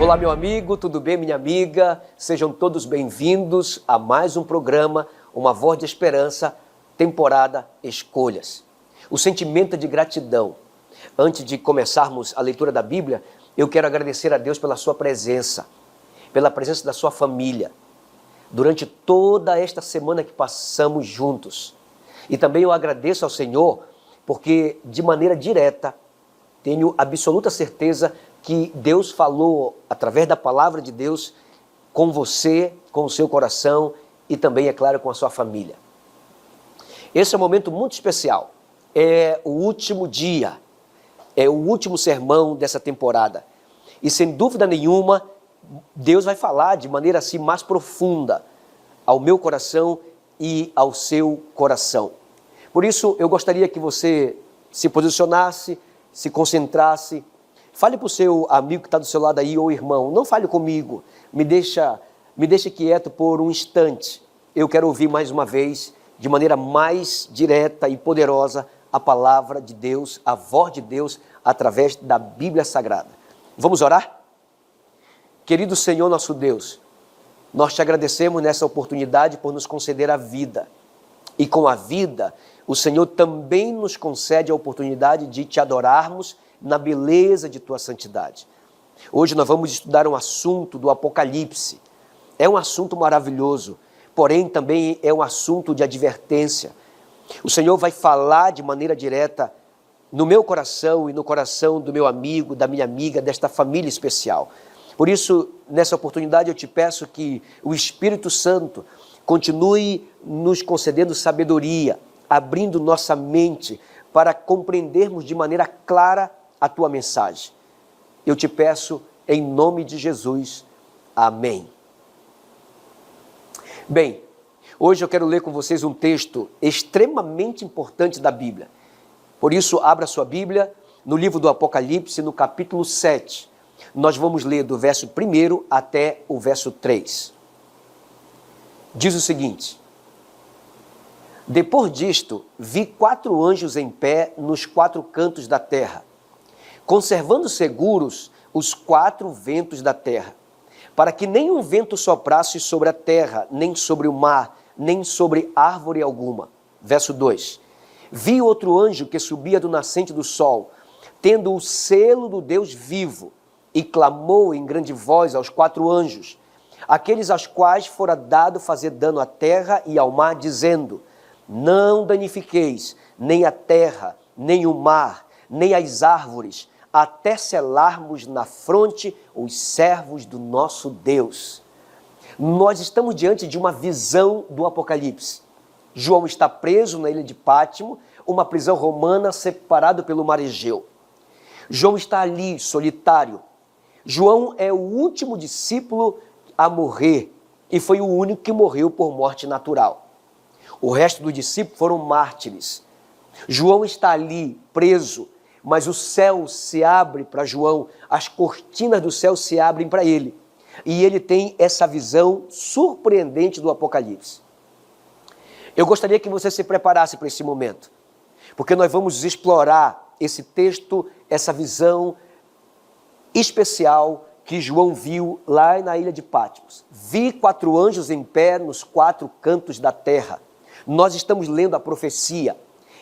Olá, meu amigo, tudo bem, minha amiga? Sejam todos bem-vindos a mais um programa, Uma Voz de Esperança, temporada Escolhas. O sentimento de gratidão. Antes de começarmos a leitura da Bíblia, eu quero agradecer a Deus pela sua presença, pela presença da sua família, durante toda esta semana que passamos juntos. E também eu agradeço ao Senhor, porque de maneira direta, tenho absoluta certeza que Deus falou através da palavra de Deus com você, com o seu coração e também, é claro, com a sua família. Esse é um momento muito especial. É o último dia, é o último sermão dessa temporada. E sem dúvida nenhuma, Deus vai falar de maneira assim mais profunda ao meu coração e ao seu coração. Por isso, eu gostaria que você se posicionasse, se concentrasse. Fale para o seu amigo que está do seu lado aí, ou irmão, não fale comigo, me deixa quieto por um instante. Eu quero ouvir mais uma vez, de maneira mais direta e poderosa, a palavra de Deus, a voz de Deus, através da Bíblia Sagrada. Vamos orar? Querido Senhor, nosso Deus, nós te agradecemos nessa oportunidade por nos conceder a vida. E com a vida, o Senhor também nos concede a oportunidade de te adorarmos na beleza de tua santidade. Hoje nós vamos estudar um assunto do Apocalipse. É um assunto maravilhoso, porém também é um assunto de advertência. O Senhor vai falar de maneira direta no meu coração e no coração do meu amigo, da minha amiga, desta família especial. Por isso, nessa oportunidade eu te peço que o Espírito Santo continue nos concedendo sabedoria, abrindo nossa mente para compreendermos de maneira clara a tua mensagem. Eu te peço em nome de Jesus. Amém. Bem, hoje eu quero ler com vocês um texto extremamente importante da Bíblia. Por isso, abra sua Bíblia no livro do Apocalipse, no capítulo 7. Nós vamos ler do verso 1 até o verso 3. Diz o seguinte: depois disto, vi 4 anjos em pé nos 4 cantos da terra, conservando seguros os 4 ventos da terra, para que nenhum vento soprasse sobre a terra, nem sobre o mar, nem sobre árvore alguma. Verso 2. Vi outro anjo que subia do nascente do sol, tendo o selo do Deus vivo, e clamou em grande voz aos 4 anjos, aqueles aos quais fora dado fazer dano à terra e ao mar, dizendo: não danifiqueis nem a terra, nem o mar, nem as árvores, até selarmos na fronte os servos do nosso Deus. Nós estamos diante de uma visão do Apocalipse. João está preso na ilha de Pátimo, uma prisão romana separado pelo mar Egeu. João está ali, solitário. João é o último discípulo a morrer e foi o único que morreu por morte natural. O resto dos discípulos foram mártires. João está ali, preso, mas o céu se abre para João, as cortinas do céu se abrem para ele. E ele tem essa visão surpreendente do Apocalipse. Eu gostaria que você se preparasse para esse momento, porque nós vamos explorar esse texto, essa visão especial que João viu lá na ilha de Patmos. Vi 4 anjos em pé nos 4 cantos da terra. Nós estamos lendo a profecia,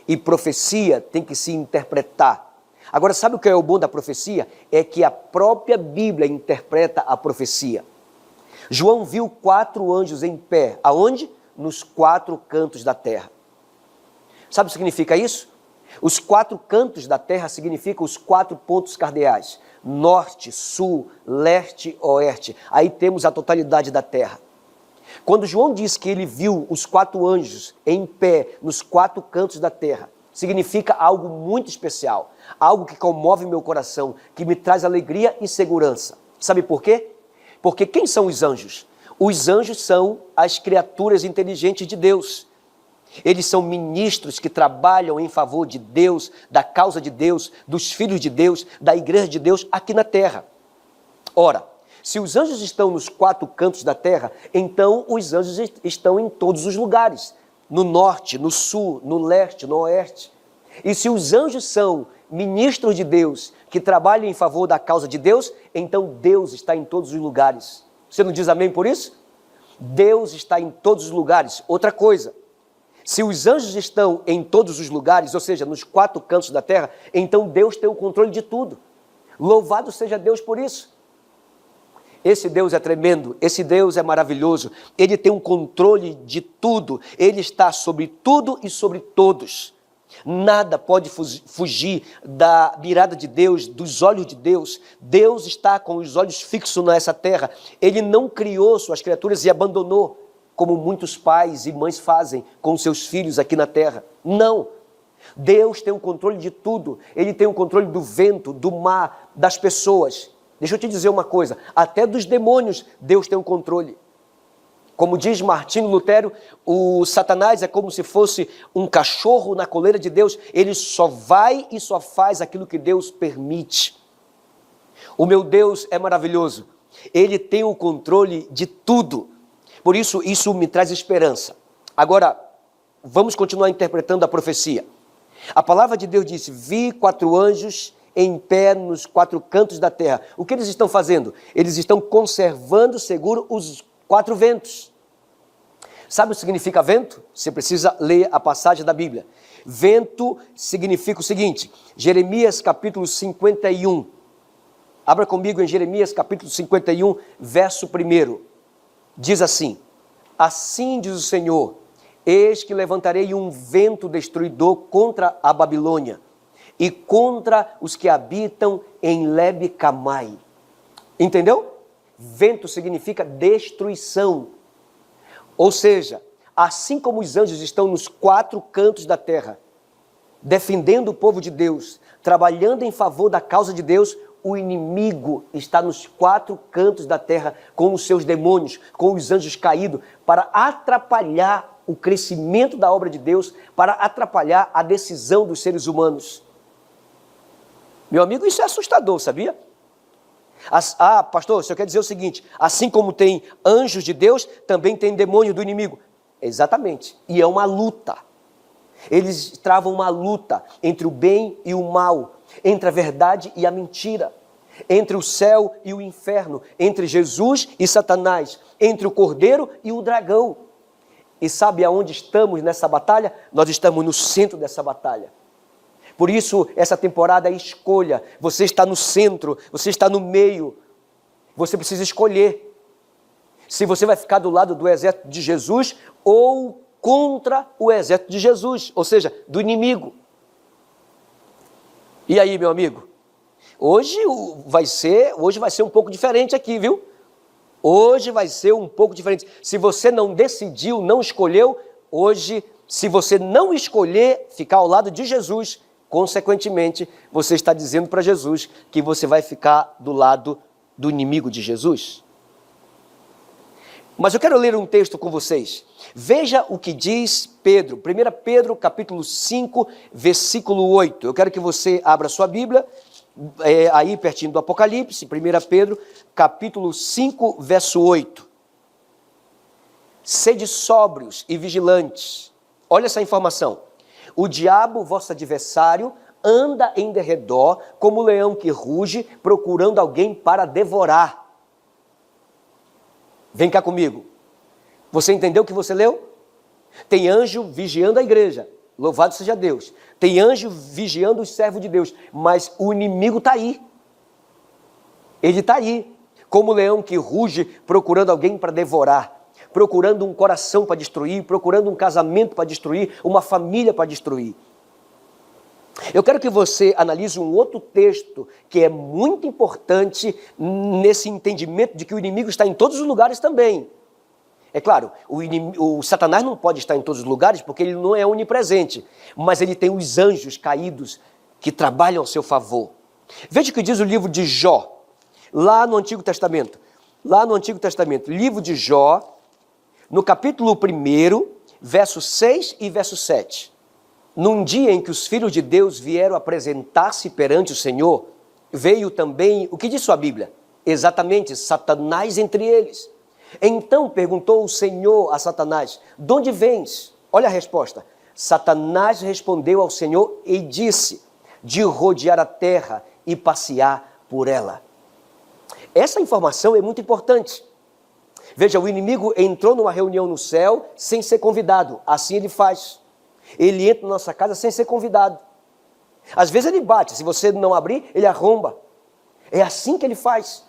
e profecia tem que se interpretar. Agora, sabe o que é o bom da profecia? É que a própria Bíblia interpreta a profecia. João viu 4 anjos em pé. Aonde? Nos 4 cantos da terra. Sabe o que significa isso? Os 4 cantos da terra significam os 4 pontos cardeais: norte, sul, leste, oeste. Aí temos a totalidade da terra. Quando João diz que ele viu os 4 anjos em pé nos 4 cantos da terra, significa algo muito especial, algo que comove meu coração, que me traz alegria e segurança. Sabe por quê? Porque quem são os anjos? Os anjos são as criaturas inteligentes de Deus. Eles são ministros que trabalham em favor de Deus, da causa de Deus, dos filhos de Deus, da igreja de Deus aqui na terra. Ora, se os anjos estão nos 4 cantos da terra, então os anjos estão em todos os lugares. No norte, no sul, no leste, no oeste. E se os anjos são ministros de Deus, que trabalham em favor da causa de Deus, então Deus está em todos os lugares. Você não diz amém por isso? Deus está em todos os lugares. Outra coisa, se os anjos estão em todos os lugares, ou seja, nos 4 cantos da terra, então Deus tem o controle de tudo. Louvado seja Deus por isso. Esse Deus é tremendo, esse Deus é maravilhoso, Ele tem um controle de tudo, Ele está sobre tudo e sobre todos. Nada pode fugir da mirada de Deus, dos olhos de Deus. Deus está com os olhos fixos nessa terra. Ele não criou suas criaturas e abandonou, como muitos pais e mães fazem com seus filhos aqui na terra. Não. Deus tem o controle de tudo. Ele tem o controle do vento, do mar, das pessoas. Deixa eu te dizer uma coisa, até dos demônios Deus tem o controle. Como diz Martinho Lutero, o Satanás é como se fosse um cachorro na coleira de Deus. Ele só vai e só faz aquilo que Deus permite. O meu Deus é maravilhoso. Ele tem o controle de tudo. Por isso, isso me traz esperança. Agora, vamos continuar interpretando a profecia. A palavra de Deus disse, vi 4 anjos em pé nos 4 cantos da terra. O que eles estão fazendo? Eles estão conservando seguro os 4 ventos. Sabe o que significa vento? Você precisa ler a passagem da Bíblia. Vento significa o seguinte, Jeremias capítulo 51. Abra comigo em Jeremias capítulo 51, verso 1. Diz assim, assim diz o Senhor, eis que levantarei um vento destruidor contra a Babilônia e contra os que habitam em Lebe-Camai. Entendeu? Vento significa destruição. Ou seja, assim como os anjos estão nos 4 cantos da terra, defendendo o povo de Deus, trabalhando em favor da causa de Deus, o inimigo está nos 4 cantos da terra com os seus demônios, com os anjos caídos, para atrapalhar o crescimento da obra de Deus, para atrapalhar a decisão dos seres humanos. Meu amigo, isso é assustador, sabia? Pastor, o senhor quer dizer o seguinte, assim como tem anjos de Deus, também tem demônio do inimigo. Exatamente, e é uma luta. Eles travam uma luta entre o bem e o mal, entre a verdade e a mentira, entre o céu e o inferno, entre Jesus e Satanás, entre o cordeiro e o dragão. E sabe aonde estamos nessa batalha? Nós estamos no centro dessa batalha. Por isso, essa temporada é escolha. Você está no centro, você está no meio. Você precisa escolher se você vai ficar do lado do exército de Jesus ou contra o exército de Jesus, ou seja, do inimigo. E aí, meu amigo? Hoje vai ser um pouco diferente aqui, viu? Hoje vai ser um pouco diferente. Se você não decidiu, não escolheu, hoje, se você não escolher ficar ao lado de Jesus, consequentemente, você está dizendo para Jesus que você vai ficar do lado do inimigo de Jesus. Mas eu quero ler um texto com vocês. Veja o que diz Pedro, 1 Pedro capítulo 5, versículo 8. Eu quero que você abra sua Bíblia, aí pertinho do Apocalipse, 1 Pedro capítulo 5, verso 8. Sede sóbrios e vigilantes. Olha essa informação. O diabo, vosso adversário, anda em derredor como leão que ruge, procurando alguém para devorar. Vem cá comigo. Você entendeu o que você leu? Tem anjo vigiando a igreja. Louvado seja Deus. Tem anjo vigiando os servos de Deus. Mas o inimigo está aí. Ele está aí. Como leão que ruge, procurando alguém para devorar. Procurando um coração para destruir, procurando um casamento para destruir, uma família para destruir. Eu quero que você analise um outro texto que é muito importante nesse entendimento de que o inimigo está em todos os lugares também. É claro, o Satanás não pode estar em todos os lugares porque ele não é onipresente, mas ele tem os anjos caídos que trabalham ao seu favor. Veja o que diz o livro de Jó, lá no Antigo Testamento. Livro de Jó, no capítulo 1, verso 6 e verso 7. Num dia em que os filhos de Deus vieram apresentar-se perante o Senhor, veio também, o que diz sua Bíblia? Exatamente, Satanás entre eles. Então perguntou o Senhor a Satanás, de onde vens? Olha a resposta, Satanás respondeu ao Senhor e disse: de rodear a terra e passear por ela. Essa informação é muito importante. Veja, o inimigo entrou numa reunião no céu sem ser convidado. Assim ele faz. Ele entra na nossa casa sem ser convidado. Às vezes ele bate, se você não abrir, ele arromba. É assim que ele faz.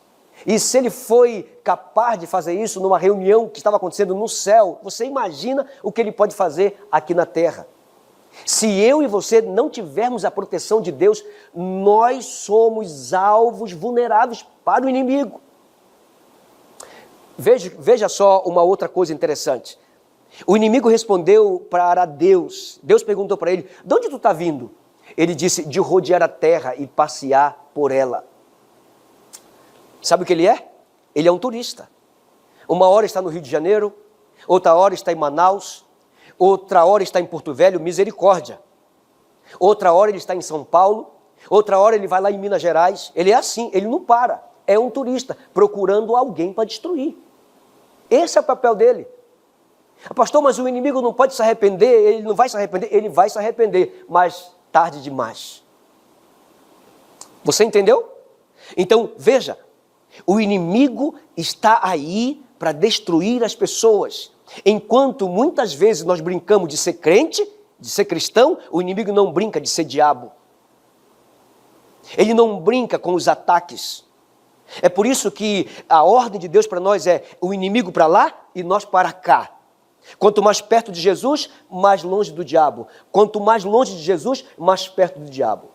E se ele foi capaz de fazer isso numa reunião que estava acontecendo no céu, você imagina o que ele pode fazer aqui na terra. Se eu e você não tivermos a proteção de Deus, nós somos alvos vulneráveis para o inimigo. Veja só uma outra coisa interessante. O inimigo respondeu para Deus. Deus perguntou para ele: de onde tu está vindo? Ele disse: de rodear a terra e passear por ela. Sabe o que ele é? Ele é um turista. Uma hora está no Rio de Janeiro, outra hora está em Manaus, outra hora está em Porto Velho, misericórdia. Outra hora ele está em São Paulo, outra hora ele vai lá em Minas Gerais. Ele é assim, ele não para. É um turista procurando alguém para destruir. Esse é o papel dele. Pastor, mas o inimigo não pode se arrepender, ele não vai se arrepender, ele vai se arrepender, mas tarde demais. Você entendeu? Então, veja, o inimigo está aí para destruir as pessoas. Enquanto muitas vezes nós brincamos de ser crente, de ser cristão, o inimigo não brinca de ser diabo. Ele não brinca com os ataques. É por isso que a ordem de Deus para nós é o inimigo para lá e nós para cá. Quanto mais perto de Jesus, mais longe do diabo. Quanto mais longe de Jesus, mais perto do diabo.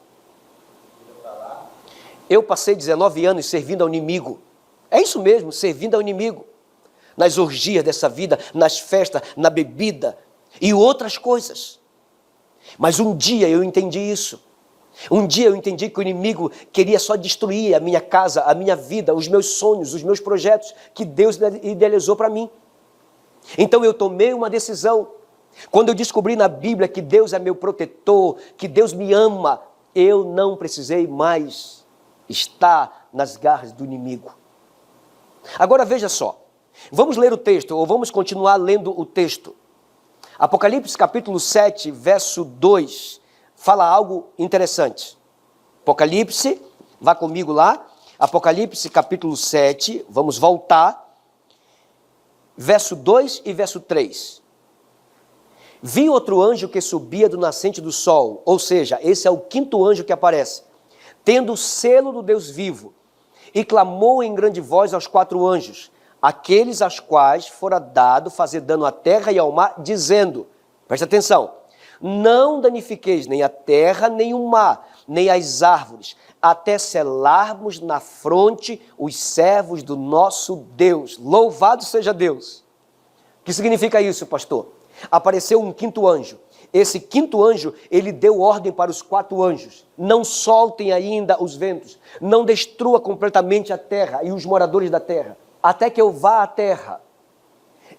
Eu passei 19 anos servindo ao inimigo. É isso mesmo, servindo ao inimigo. Nas orgias dessa vida, nas festas, na bebida e outras coisas. Mas um dia eu entendi isso. Um dia eu entendi que o inimigo queria só destruir a minha casa, a minha vida, os meus sonhos, os meus projetos que Deus idealizou para mim. Então eu tomei uma decisão. Quando eu descobri na Bíblia que Deus é meu protetor, que Deus me ama, eu não precisei mais estar nas garras do inimigo. Agora veja só, vamos ler o texto, ou vamos continuar lendo o texto. Apocalipse capítulo 7, verso 2, fala algo interessante. Apocalipse, vá comigo lá, Apocalipse capítulo 7, vamos voltar, verso 2 e verso 3. Vi outro anjo que subia do nascente do sol, ou seja, esse é o quinto anjo que aparece, tendo o selo do Deus vivo, e clamou em grande voz aos 4 anjos, aqueles aos quais fora dado fazer dano à terra e ao mar, dizendo, presta atenção, não danifiqueis nem a terra, nem o mar, nem as árvores, até selarmos na fronte os servos do nosso Deus. Louvado seja Deus. O que significa isso, pastor? Apareceu um quinto anjo. Esse quinto anjo, ele deu ordem para os 4 anjos. Não soltem ainda os ventos. Não destrua completamente a terra e os moradores da terra. Até que eu vá à terra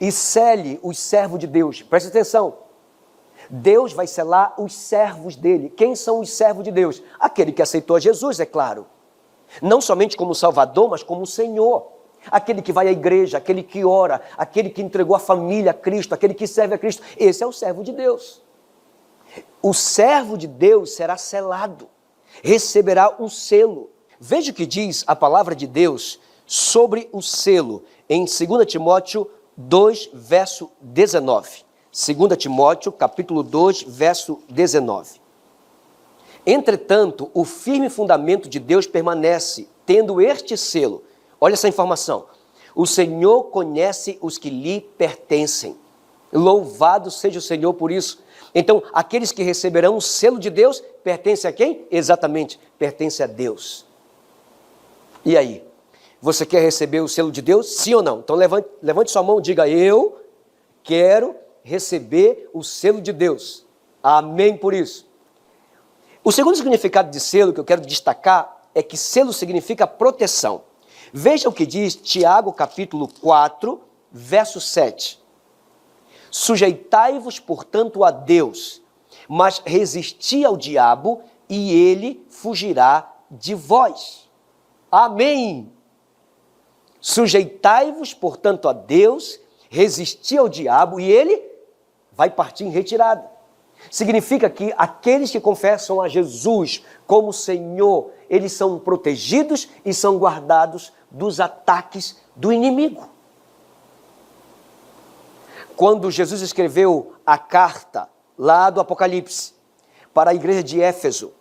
e sele os servos de Deus. Preste atenção. Deus vai selar os servos dele. Quem são os servos de Deus? Aquele que aceitou a Jesus, é claro. Não somente como Salvador, mas como Senhor. Aquele que vai à igreja, aquele que ora, aquele que entregou a família a Cristo, aquele que serve a Cristo. Esse é o servo de Deus. O servo de Deus será selado, receberá um selo. Veja o que diz a palavra de Deus sobre o selo em 2 Timóteo 2, verso 19. 2 Timóteo, capítulo 2, verso 19. Entretanto, o firme fundamento de Deus permanece, tendo este selo. Olha essa informação. O Senhor conhece os que lhe pertencem. Louvado seja o Senhor por isso. Então, aqueles que receberão o selo de Deus, pertencem a quem? Exatamente, pertence a Deus. E aí? Você quer receber o selo de Deus? Sim ou não? Então, levante sua mão e diga, eu quero receber o selo de Deus. Amém por isso. O segundo significado de selo que eu quero destacar é que selo significa proteção. Veja o que diz Tiago capítulo 4, verso 7. Sujeitai-vos, portanto, a Deus, mas resisti ao diabo e ele fugirá de vós. Amém. Sujeitai-vos, portanto, a Deus, resisti ao diabo e ele vai partir em retirada. Significa que aqueles que confessam a Jesus como Senhor, eles são protegidos e são guardados dos ataques do inimigo. Quando Jesus escreveu a carta lá do Apocalipse para a igreja de Éfeso,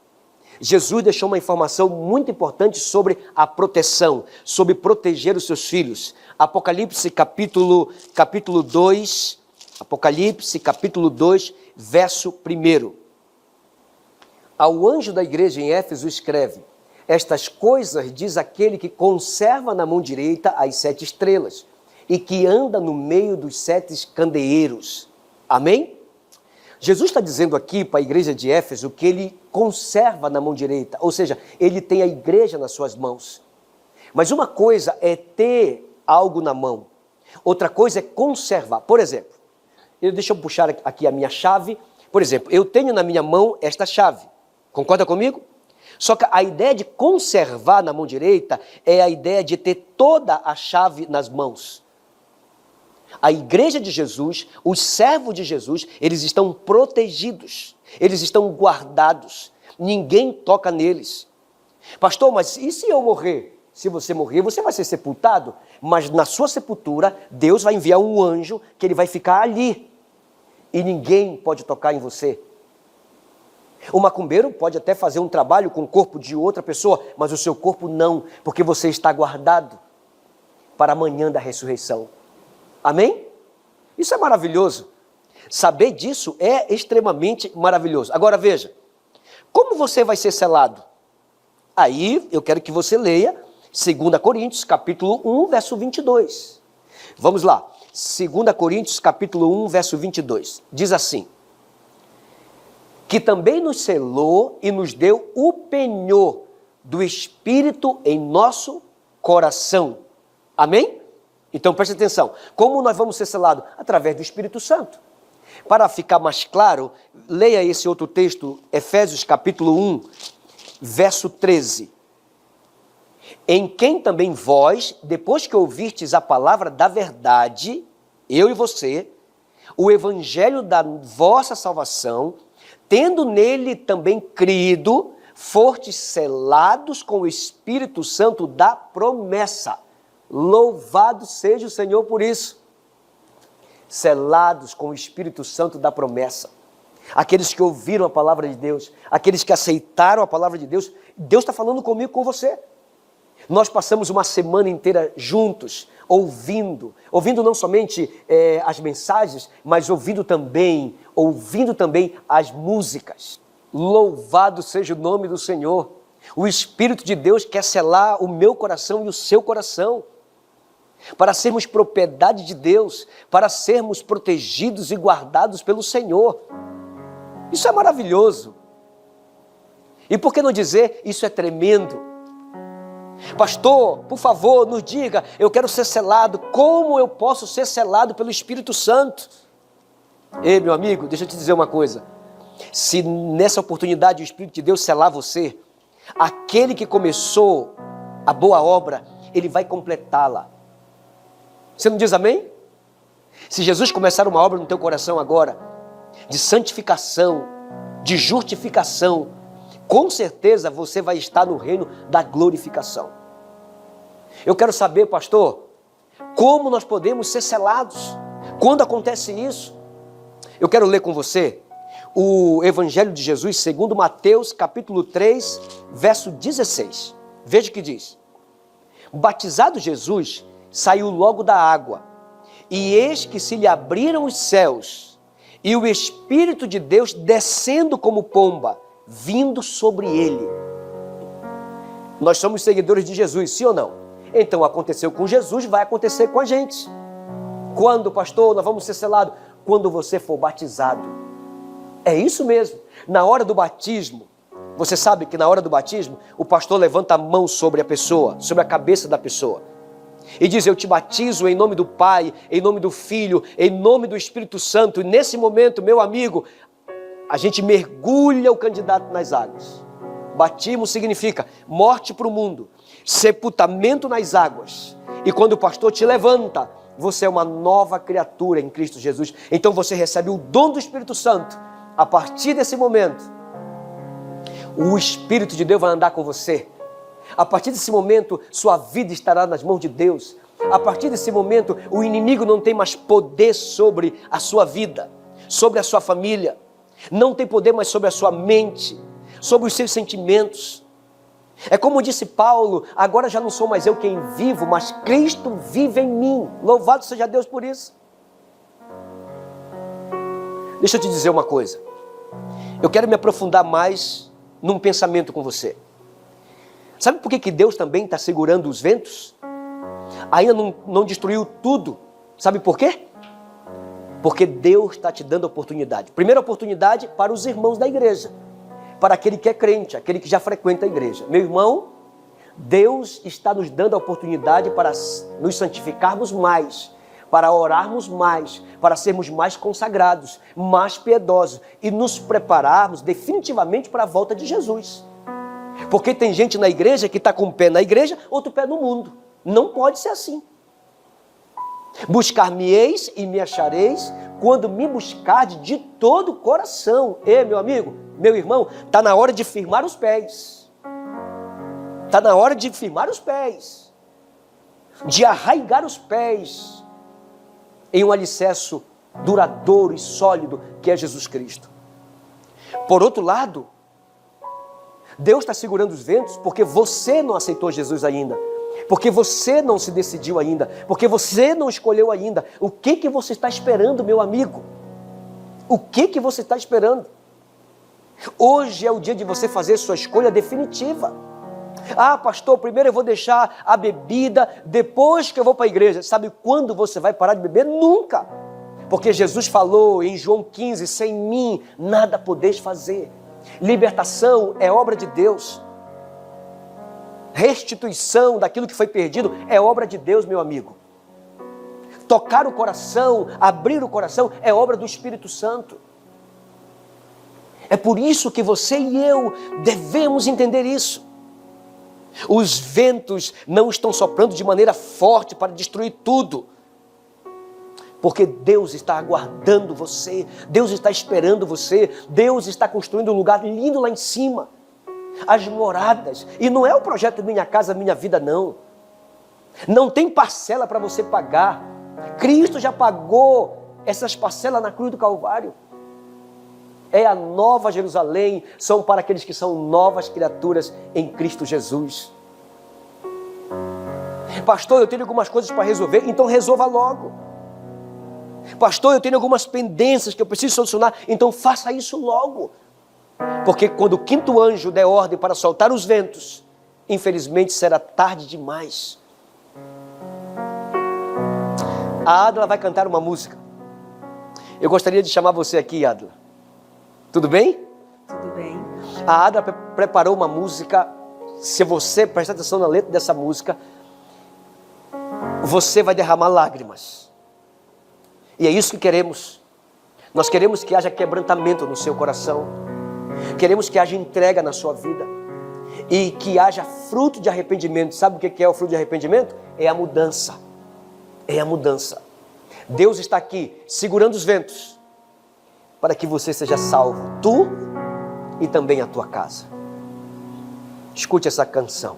Jesus deixou uma informação muito importante sobre a proteção, sobre proteger os seus filhos. Apocalipse capítulo 2, Apocalipse capítulo 2, verso 1. Ao anjo da igreja em Éfeso escreve: estas coisas diz aquele que conserva na mão direita as 7 estrelas e que anda no meio dos 7 candeeiros. Amém? Jesus está dizendo aqui para a igreja de Éfeso que ele conserva na mão direita, ou seja, ele tem a igreja nas suas mãos. Mas uma coisa é ter algo na mão, outra coisa é conservar. Por exemplo, deixa eu puxar aqui a minha chave. Por exemplo, eu tenho na minha mão esta chave, concorda comigo? Só que a ideia de conservar na mão direita é a ideia de ter toda a chave nas mãos. A igreja de Jesus, os servos de Jesus, eles estão protegidos, eles estão guardados, ninguém toca neles. Pastor, mas e se eu morrer? Se você morrer, você vai ser sepultado, mas na sua sepultura, Deus vai enviar um anjo que ele vai ficar ali e ninguém pode tocar em você. O macumbeiro pode até fazer um trabalho com o corpo de outra pessoa, mas o seu corpo não, porque você está guardado para amanhã da ressurreição. Amém? Isso é maravilhoso. Saber disso é extremamente maravilhoso. Agora veja, como você vai ser selado? Aí eu quero que você leia 2 Coríntios, capítulo 1, verso 22. Vamos lá. 2 Coríntios, capítulo 1, verso 22. Diz assim: que também nos selou e nos deu o penhor do Espírito em nosso coração. Amém? Então preste atenção, como nós vamos ser selados? Através do Espírito Santo. Para ficar mais claro, leia esse outro texto, Efésios capítulo 1, verso 13. Em quem também vós, depois que ouvistes a palavra da verdade, eu e você, o evangelho da vossa salvação, tendo nele também crido, fostes selados com o Espírito Santo da promessa. Louvado seja o Senhor por isso. Selados com o Espírito Santo da promessa. Aqueles que ouviram a palavra de Deus, aqueles que aceitaram a palavra de Deus, Deus está falando comigo, com você. Nós passamos uma semana inteira juntos, ouvindo não somente as mensagens, mas ouvindo também as músicas. Louvado seja o nome do Senhor. O Espírito de Deus quer selar o meu coração e o seu coração, para sermos propriedade de Deus, para sermos protegidos e guardados pelo Senhor. Isso é maravilhoso. E por que não dizer, isso é tremendo? Pastor, por favor, nos diga, eu quero ser selado, como eu posso ser selado pelo Espírito Santo? Ei, meu amigo, deixa eu te dizer uma coisa. Se nessa oportunidade o Espírito de Deus selar você, aquele que começou a boa obra, ele vai completá-la. Você não diz amém? Se Jesus começar uma obra no teu coração agora, de santificação, de justificação, com certeza você vai estar no reino da glorificação. Eu quero saber, pastor, como nós podemos ser selados? Quando acontece isso? Eu quero ler com você o Evangelho de Jesus, segundo Mateus, capítulo 3, verso 16. Veja o que diz. Batizado Jesus, saiu logo da água, e eis que se lhe abriram os céus, e o Espírito de Deus descendo como pomba, vindo sobre ele. Nós somos seguidores de Jesus, sim ou não? Então aconteceu com Jesus, vai acontecer com a gente. Quando, pastor, nós vamos ser selados? Quando você for batizado. É isso mesmo. Na hora do batismo, você sabe que na hora do batismo, o pastor levanta a mão sobre a pessoa, sobre a cabeça da pessoa, e diz, eu te batizo em nome do Pai, em nome do Filho, em nome do Espírito Santo. E nesse momento, meu amigo, a gente mergulha o candidato nas águas. Batismo significa morte para o mundo, sepultamento nas águas. E quando o pastor te levanta, você é uma nova criatura em Cristo Jesus. Então você recebe o dom do Espírito Santo a partir desse momento, o Espírito de Deus vai andar com você. A partir desse momento, sua vida estará nas mãos de Deus. A partir desse momento, o inimigo não tem mais poder sobre a sua vida, sobre a sua família. Não tem poder mais sobre a sua mente, sobre os seus sentimentos. É como disse Paulo, agora já não sou mais eu quem vivo, mas Cristo vive em mim. Louvado seja Deus por isso. Deixa eu te dizer uma coisa. Eu quero me aprofundar mais num pensamento com você. Sabe por que Deus também está segurando os ventos? Ainda não destruiu tudo. Sabe por quê? Porque Deus está te dando oportunidade. Primeira oportunidade para os irmãos da igreja. Para aquele que é crente, aquele que já frequenta a igreja. Meu irmão, Deus está nos dando a oportunidade para nos santificarmos mais, para orarmos mais, para sermos mais consagrados, mais piedosos e nos prepararmos definitivamente para a volta de Jesus. Porque tem gente na igreja que está com um pé na igreja, outro pé no mundo. Não pode ser assim. Buscar-me-eis e me achareis quando me buscardes de todo o coração. Meu amigo, meu irmão, está na hora de firmar os pés. Está na hora de firmar os pés. De arraigar os pés em um alicerce duradouro e sólido que é Jesus Cristo. Por outro lado, Deus está segurando os ventos porque você não aceitou Jesus ainda. Porque você não se decidiu ainda. Porque você não escolheu ainda. O que você está esperando, meu amigo? O que você está esperando? Hoje é o dia de você fazer sua escolha definitiva. Ah, pastor, primeiro eu vou deixar a bebida, depois que eu vou para a igreja. Sabe quando você vai parar de beber? Nunca. Porque Jesus falou em João 15, sem mim nada podeis fazer. Libertação é obra de Deus. Restituição daquilo que foi perdido é obra de Deus, meu amigo. Tocar o coração, abrir o coração é obra do Espírito Santo. É por isso que você e eu devemos entender isso. Os ventos não estão soprando de maneira forte para destruir tudo. Porque Deus está aguardando você, Deus está esperando você, Deus está construindo um lugar lindo lá em cima. As moradas, e não é o projeto Minha Casa Minha Vida não. Não tem parcela para você pagar. Cristo já pagou essas parcelas na cruz do Calvário. É a nova Jerusalém, são para aqueles que são novas criaturas em Cristo Jesus. Pastor, eu tenho algumas coisas para resolver, então resolva logo. Pastor, eu tenho algumas pendências que eu preciso solucionar, então faça isso logo. Porque quando o quinto anjo der ordem para soltar os ventos, infelizmente será tarde demais. A Adla vai cantar uma música. Eu gostaria de chamar você aqui, Adla. Tudo bem? Tudo bem. A Adla preparou uma música. Se você prestar atenção na letra dessa música, você vai derramar lágrimas. E é isso que queremos. Nós queremos que haja quebrantamento no seu coração. Queremos que haja entrega na sua vida. E que haja fruto de arrependimento. Sabe o que é o fruto de arrependimento? É a mudança. É a mudança. Deus está aqui segurando os ventos para que você seja salvo, tu e também a tua casa. Escute essa canção.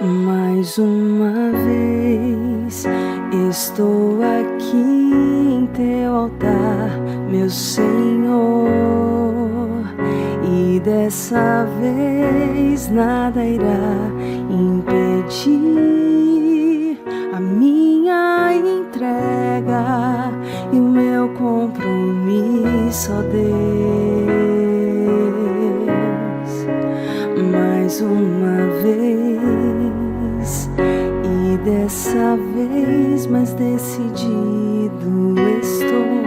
Mais uma vez estou aqui em teu altar, meu Senhor, e dessa vez nada irá impedir a minha entrega e o meu compromisso, ó Deus. Mais uma vez, e dessa vez mais decidido estou.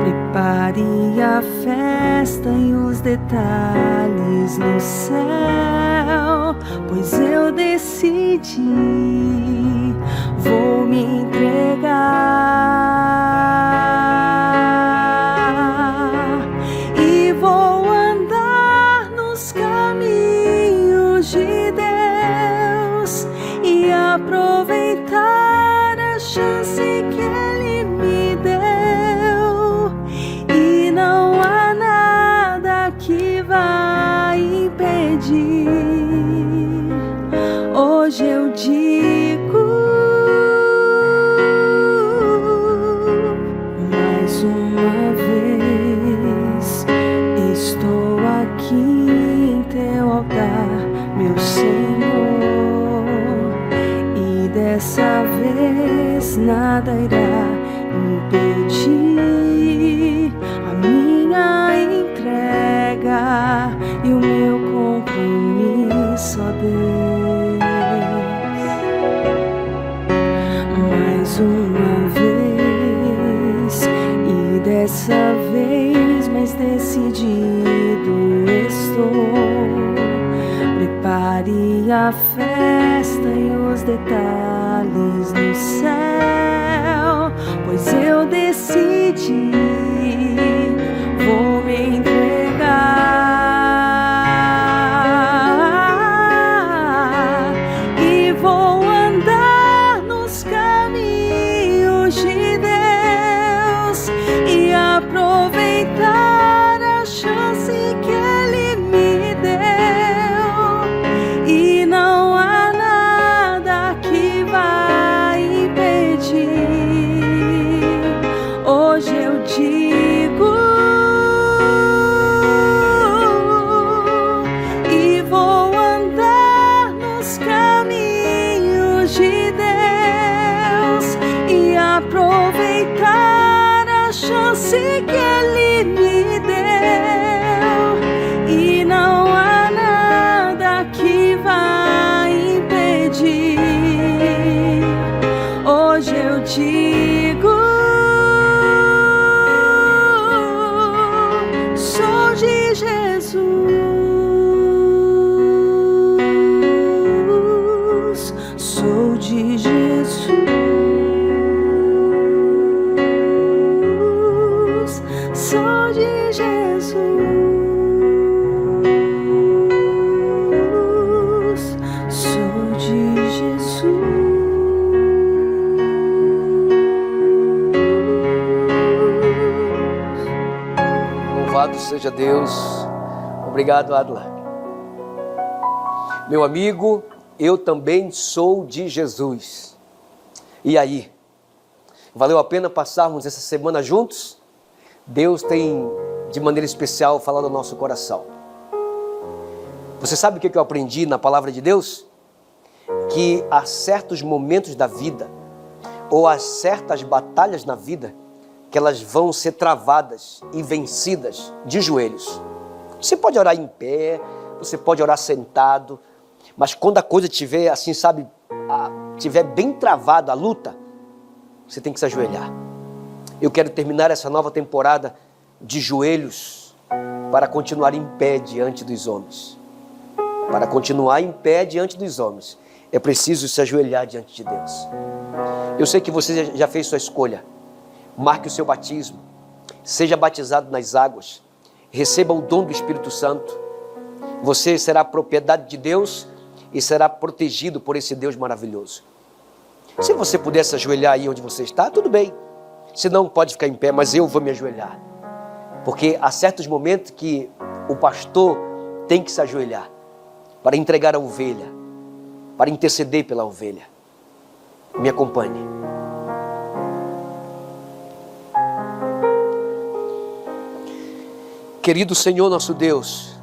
Prepare a festa e os detalhes no céu, pois eu decidi, vou me entregar e vou andar nos caminhos de Deus e aproveitar a chance que Ele me deu, e não há nada que vai impedir. Hoje eu digo, mais uma vez, estou aqui em teu altar, meu Senhor, e dessa vez nada irá impedir a minha entrega e o meu compromisso, ó Deus. Mais uma vez, e dessa vez mais decidido estou. Prepare a festa e os detalhes no céu, pois eu decidi, vou me entregar e vou andar nos caminhos de Deus e aproveitar a chance que Ele me deu, e não há nada que vai impedir. Hoje eu digo, e vou andar nos caminhos de Deus e aproveitar a chance que Ele me deu, e não há nada que vai impedir. Hoje eu digo, sou de Jesus, sou de Jesus, sou de Jesus, sou de Jesus. Louvado seja Deus. Obrigado, Adla. Meu amigo, eu também sou de Jesus. E aí? Valeu a pena passarmos essa semana juntos? Deus tem, de maneira especial, falado ao nosso coração. Você sabe o que eu aprendi na palavra de Deus? Que há certos momentos da vida, ou há certas batalhas na vida, que elas vão ser travadas e vencidas de joelhos. Você pode orar em pé, você pode orar sentado, mas quando a coisa estiver assim, sabe, estiver bem travada a luta, você tem que se ajoelhar. Eu quero terminar essa nova temporada de joelhos para continuar em pé diante dos homens. Para continuar em pé diante dos homens, é preciso se ajoelhar diante de Deus. Eu sei que você já fez sua escolha. Marque o seu batismo, seja batizado nas águas, receba o dom do Espírito Santo. Você será propriedade de Deus e será protegido por esse Deus maravilhoso. Se você pudesse ajoelhar aí onde você está, tudo bem. Se não, pode ficar em pé, mas eu vou me ajoelhar. Porque há certos momentos que o pastor tem que se ajoelhar para entregar a ovelha, para interceder pela ovelha. Me acompanhe. Querido Senhor nosso Deus,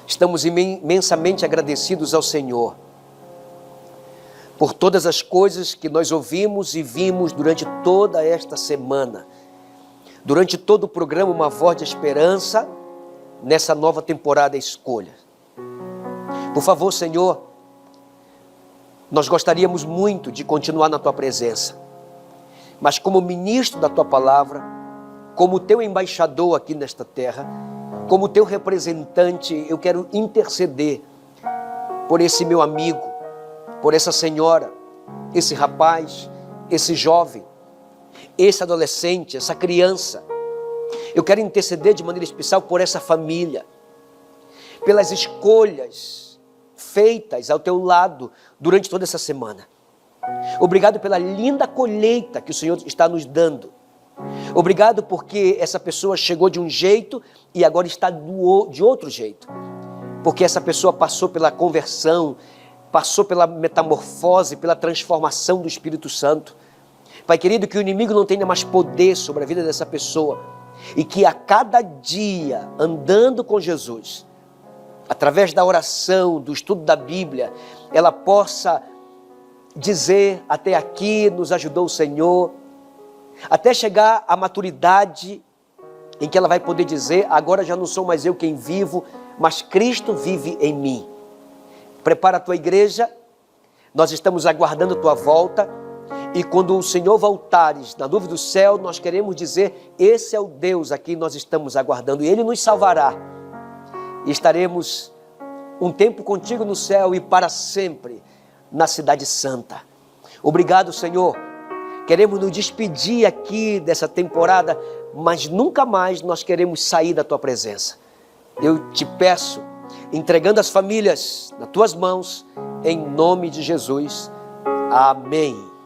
estamos imensamente agradecidos ao Senhor por todas as coisas que nós ouvimos e vimos durante toda esta semana, durante todo o programa Uma Voz de Esperança, nessa nova temporada Escolha. Por favor, Senhor, nós gostaríamos muito de continuar na Tua presença, mas como ministro da Tua palavra, como Teu embaixador aqui nesta terra, como Teu representante, eu quero interceder por esse meu amigo, por essa senhora, esse rapaz, esse jovem, esse adolescente, essa criança. Eu quero interceder de maneira especial por essa família, pelas escolhas feitas ao teu lado durante toda essa semana. Obrigado pela linda colheita que o Senhor está nos dando. Obrigado porque essa pessoa chegou de um jeito e agora está de outro jeito. Porque essa pessoa passou pela conversão, passou pela metamorfose, pela transformação do Espírito Santo. Pai querido, que o inimigo não tenha mais poder sobre a vida dessa pessoa e que a cada dia, andando com Jesus, através da oração, do estudo da Bíblia, ela possa dizer: até aqui nos ajudou o Senhor, até chegar à maturidade em que ela vai poder dizer: agora já não sou mais eu quem vivo, mas Cristo vive em mim. Prepara a tua igreja, nós estamos aguardando a tua volta, e quando o Senhor voltares na nuvem do céu, nós queremos dizer: esse é o Deus a quem nós estamos aguardando, e Ele nos salvará, e estaremos um tempo contigo no céu e para sempre na cidade santa. Obrigado, Senhor. Queremos nos despedir aqui dessa temporada, mas nunca mais nós queremos sair da tua presença. Eu te peço, entregando as famílias nas tuas mãos, em nome de Jesus. Amém.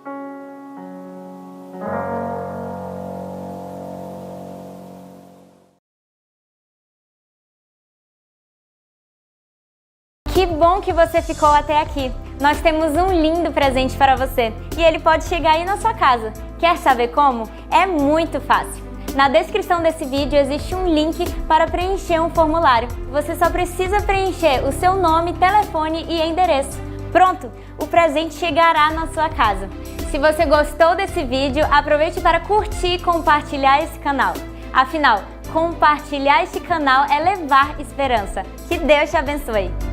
Que bom que você ficou até aqui. Nós temos um lindo presente para você e ele pode chegar aí na sua casa. Quer saber como? É muito fácil. Na descrição desse vídeo existe um link para preencher um formulário. Você só precisa preencher o seu nome, telefone e endereço. Pronto, o presente chegará na sua casa. Se você gostou desse vídeo, aproveite para curtir e compartilhar esse canal. Afinal, compartilhar este canal é levar esperança. Que Deus te abençoe!